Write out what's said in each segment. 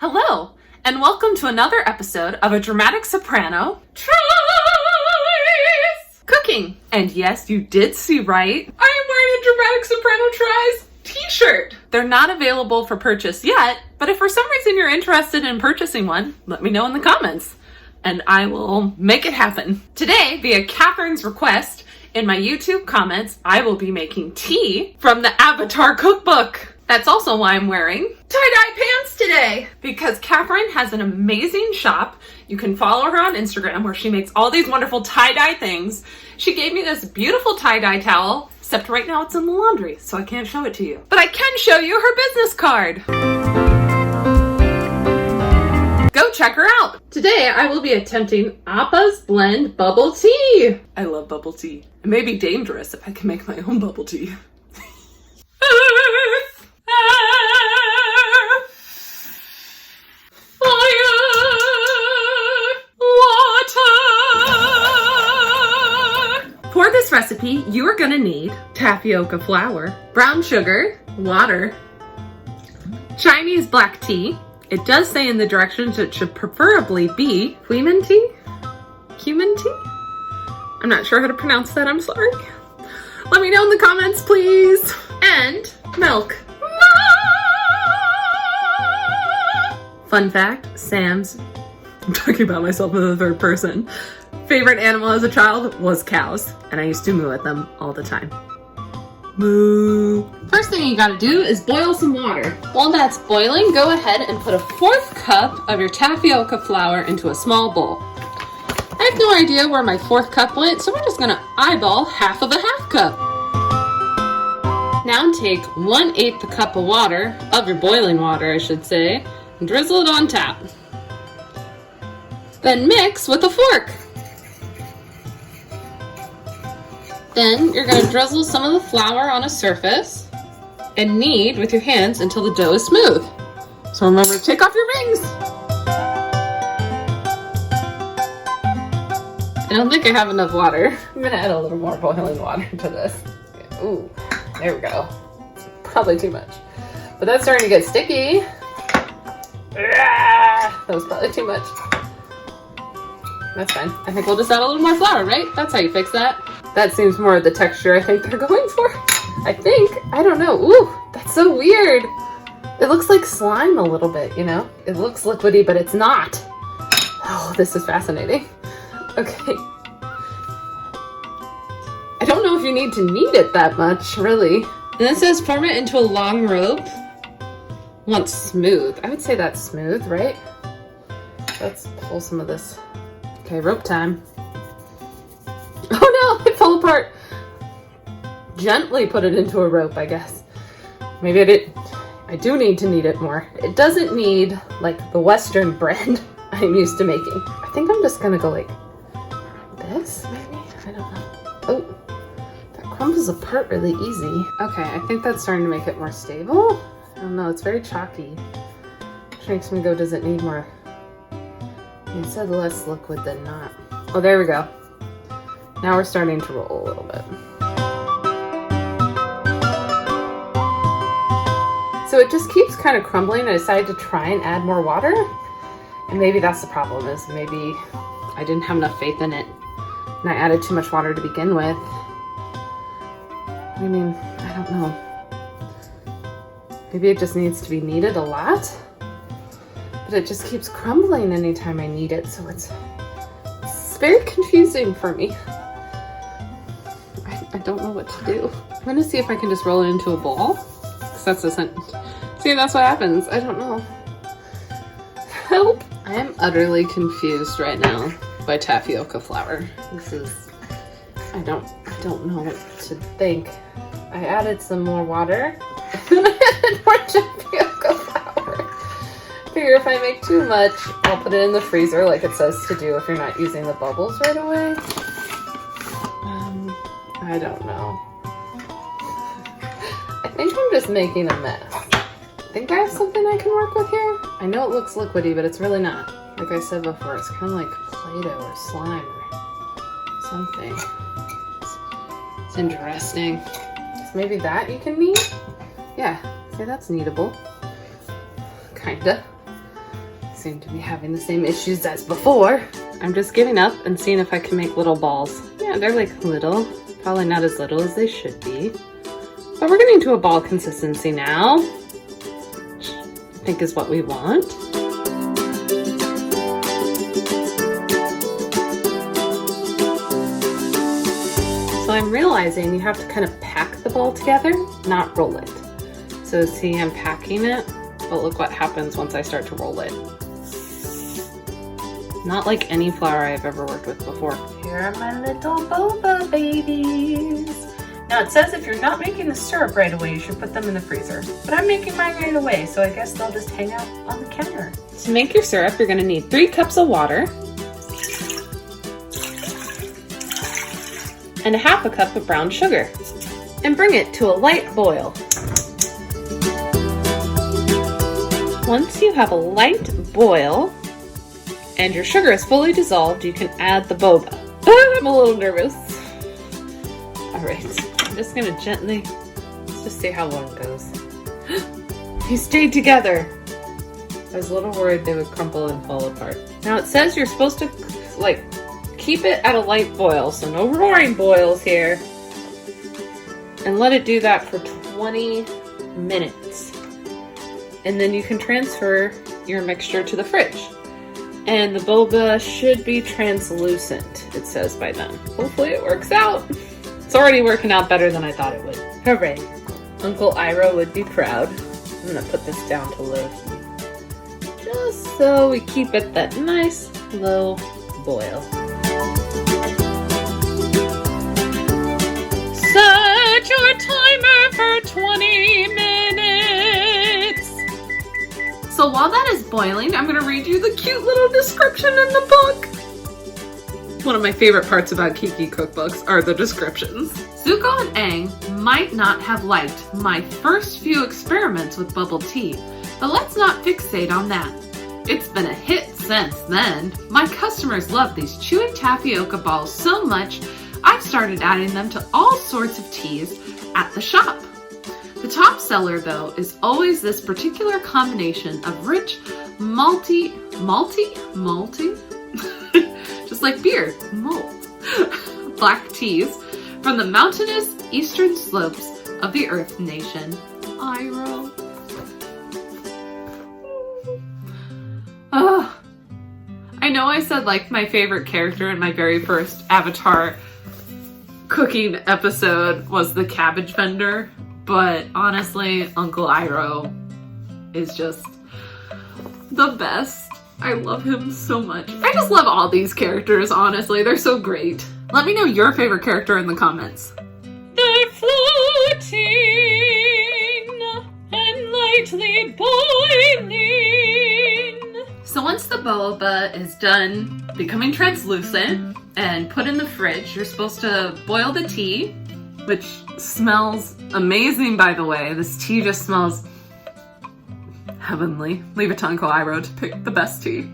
Hello, and welcome to another episode of A Dramatic Soprano Tries Cooking. And yes, you did see right. I am wearing a Dramatic Soprano Tries t-shirt. They're not available for purchase yet, but if for some reason you're interested in purchasing one, let me know in the comments, and I will make it happen. Today, via Katherine's request, in my YouTube comments, I will be making tea from the Avatar Cookbook. That's also why I'm wearing tie-dye pants today, because Katherine has an amazing shop. You can follow her on Instagram where she makes all these wonderful tie-dye things. She gave me this beautiful tie-dye towel, except right now it's in the laundry, so I can't show it to you. But I can show you her business card. Go check her out. Today I will be attempting Appa's Blend Bubble Tea. I love bubble tea. It may be dangerous if I can make my own bubble tea. For this recipe, you are going to need tapioca flour, brown sugar, water, Chinese black tea. It does say in the directions it should preferably be cumin tea? Cumin tea? I'm not sure how to pronounce that, I'm sorry. Let me know in the comments, please. And milk. Fun fact, Sam's, I'm talking about myself in the third person, favorite animal as a child was cows, and I used to moo at them all the time. Moo. First thing you gotta do is boil some water. While that's boiling, go ahead and put a 1/4 cup of your tapioca flour into a small bowl. I have no idea where my 1/4 cup went, so we're just gonna eyeball half of a 1/2 cup. Now take 1/8 cup of water, of your boiling water I should say, and drizzle it on top. Then mix with a fork. Then you're going to drizzle some of the flour on a surface and knead with your hands until the dough is smooth. So remember to take off your rings. I don't think I have enough water. I'm going to add a little more boiling water to this. Ooh, there we go. Probably too much. But that's starting to get sticky. That was probably too much. That's fine. I think we'll just add a little more flour, right? That's how you fix that. That seems more of the texture I think they're going for. I think. I don't know. Ooh, that's so weird. It looks like slime a little bit, you know? It looks liquidy, but it's not. Oh, this is fascinating. Okay. I don't know if you need to knead it that much, really. And then it says form it into a long rope. Once smooth. I would say that's smooth, right? Let's pull some of this. Okay, rope time. Oh no, it fell apart. Gently put it into a rope, I guess. Maybe I do need to knead it more. It doesn't need like the Western bread I'm used to making. I think I'm just gonna go like this, maybe? I don't know. Oh, that crumbles apart really easy. Okay, I think that's starting to make it more stable. I don't know, it's very chalky. Which makes me go, does it need more? It said less liquid than not. Oh, there we go. Now we're starting to roll a little bit. So it just keeps kind of crumbling. I decided to try and add more water. And maybe that's the problem, is maybe I didn't have enough faith in it. And I added too much water to begin with. I mean, I don't know. Maybe it just needs to be kneaded a lot. But it just keeps crumbling anytime I knead it, so it's very confusing for me. I don't know what to do. I'm gonna see if I can just roll it into a ball. Because that's the see, that's what happens. I don't know. Help! I am utterly confused right now by tapioca flour. This is, I don't know what to think. I added some more water. And I added more tapioca flour. Figure if I make too much, I'll put it in the freezer like it says to do if you're not using the bubbles right away. I don't know. I think I'm just making a mess. I think I have something I can work with here. I know it looks liquidy, but it's really not. Like I said before, it's kind of like Play-Doh or slime or something. It's interesting. So maybe that you can knead? Yeah, see, that's kneadable. Kinda. seem to be having the same issues as before. I'm just giving up and seeing if I can make little balls. Yeah, they're like little. Probably not as little as they should be. But we're getting to a ball consistency now, which I think is what we want. So I'm realizing you have to kind of pack the ball together, not roll it. So see, I'm packing it, but look what happens once I start to roll it. Not like any flour I've ever worked with before. Here are my little boba babies. Now it says if you're not making the syrup right away, you should put them in the freezer. But I'm making mine right away, so I guess they'll just hang out on the counter. To make your syrup, you're gonna need 3 cups of water and a half a cup of brown sugar. And bring it to a light boil. Once you have a light boil and your sugar is fully dissolved, you can add the boba. I'm a little nervous. All right, I'm just gonna gently, let's just see how one goes. They stayed together. I was a little worried they would crumple and fall apart. Now it says you're supposed to like keep it at a light boil, so no roaring boils here. And let it do that for 20 minutes. And then you can transfer your mixture to the fridge. And the boba should be translucent, it says by then. Hopefully it works out. It's already working out better than I thought it would. Hooray. Uncle Ira would be proud. I'm gonna put this down to low heat. Just so we keep it that nice low boil. Set your timer for 20 minutes. So while that is boiling, I'm going to read you the cute little description in the book. One of my favorite parts about Kiki cookbooks are the descriptions. Zuko and Aang might not have liked my first few experiments with bubble tea, but let's not fixate on that. It's been a hit since then. My customers love these chewy tapioca balls so much, I've started adding them to all sorts of teas at the shop. The top seller, though, is always this particular combination of rich, malty, just like beer, malt, black teas from the mountainous eastern slopes of the Earth Nation, Iroh. Oh, I know I said like my favorite character in my very first Avatar cooking episode was the cabbage vendor, but honestly, Uncle Iroh is just the best. I love him so much. I just love all these characters, honestly. They're so great. Let me know your favorite character in the comments. They're floating and lightly boiling. So once the boba is done becoming translucent and put in the fridge, you're supposed to boil the tea, which smells amazing, by the way. This tea just smells heavenly. Leave it to Uncle Iroh to pick the best tea.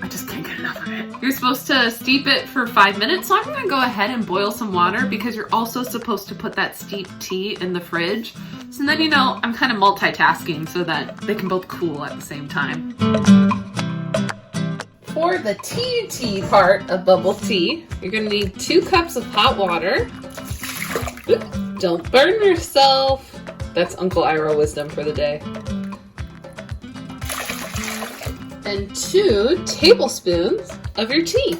I just can't get enough of it. You're supposed to steep it for 5 minutes, so I'm gonna go ahead and boil some water because you're also supposed to put that steeped tea in the fridge. So then, you know, I'm kind of multitasking so that they can both cool at the same time. For the tea part of bubble tea, you're gonna need 2 cups of hot water. Oop, don't burn yourself. That's Uncle Iroh wisdom for the day. And 2 tablespoons of your tea.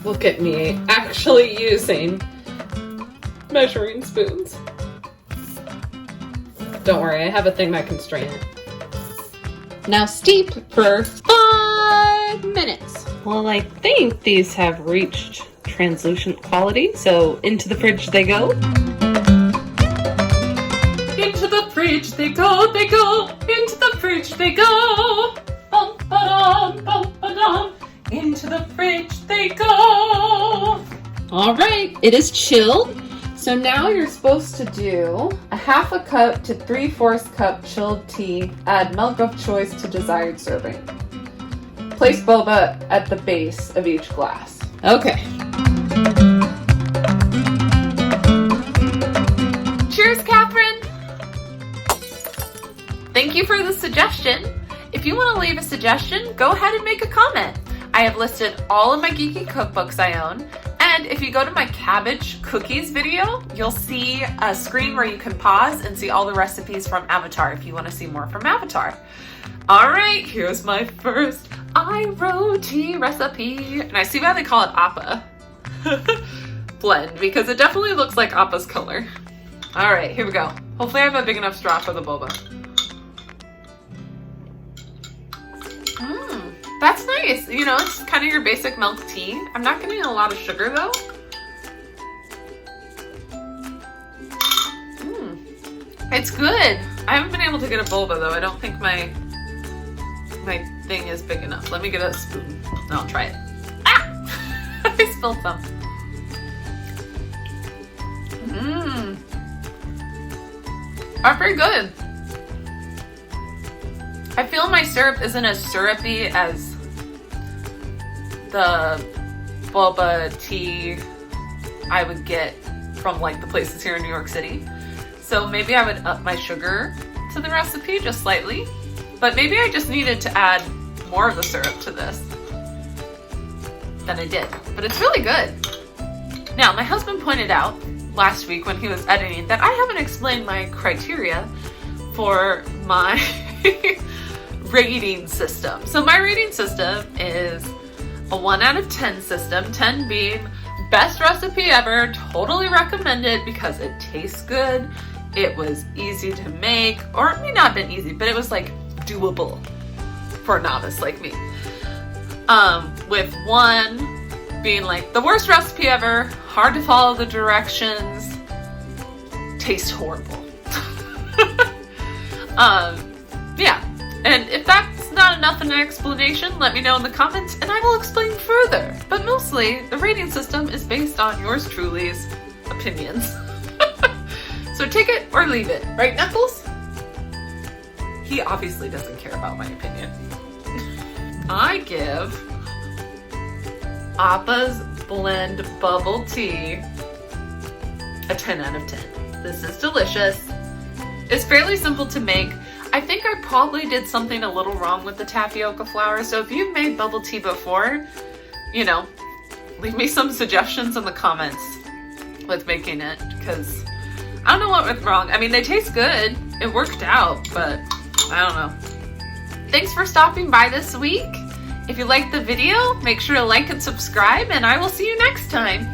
Look at me actually using measuring spoons. Don't worry, I have a thing that can strain it. Now steep for 5 minutes. Well, I think these have reached translucent quality, so into the fridge they go. Into the fridge they go, into the fridge they go. Bum, ba-dum, bum, ba-dum. Into the fridge they go. All right, it is chilled. So now you're supposed to do a 1/2 cup to 3/4 cup chilled tea. Add milk of choice to desired serving. Place boba at the base of each glass. Okay. Cheers, Katherine. Thank you for the suggestion. If you want to leave a suggestion, go ahead and make a comment. I have listed all of my geeky cookbooks I own, and if you go to my cabbage cookies video, you'll see a screen where you can pause and see all the recipes from Avatar if you want to see more from Avatar. All right, here's my first tea recipe. And I see why they call it Appa Blend, because it definitely looks like Appa's color. All right, here we go. Hopefully I have a big enough straw for the boba. That's nice. You know, it's kind of your basic milk tea. I'm not getting a lot of sugar though. It's good. I haven't been able to get a boba though. I don't think my thing is big enough. Let me get a spoon and I'll try it. Ah! I spilled some. Are pretty good. I feel my syrup isn't as syrupy as the boba tea I would get from like the places here in New York City. So maybe I would up my sugar to the recipe just slightly, but maybe I just needed to add more of the syrup to this than I did, but it's really good. Now, my husband pointed out last week when he was editing that I haven't explained my criteria for my rating system. So my rating system is a 1 out of 10 system, 10 being best recipe ever, totally recommend it because it tastes good, it was easy to make, or it may not have been easy, but it was like doable for a novice like me. With 1 being like the worst recipe ever, hard to follow the directions, tastes horrible. Yeah, and if that's not enough of an explanation, let me know in the comments and I will explain further. But mostly, the rating system is based on yours truly's opinions. So take it or leave it, right, Knuckles? He obviously doesn't care about my opinion. I give Appa's Blend Bubble Tea a 10 out of 10. This is delicious. It's fairly simple to make. I think I probably did something a little wrong with the tapioca flour, so if you've made bubble tea before, you know, leave me some suggestions in the comments with making it, because I don't know what went wrong. I mean, they taste good. It worked out, but I don't know. Thanks for stopping by this week. If you liked the video, make sure to like and subscribe, and I will see you next time.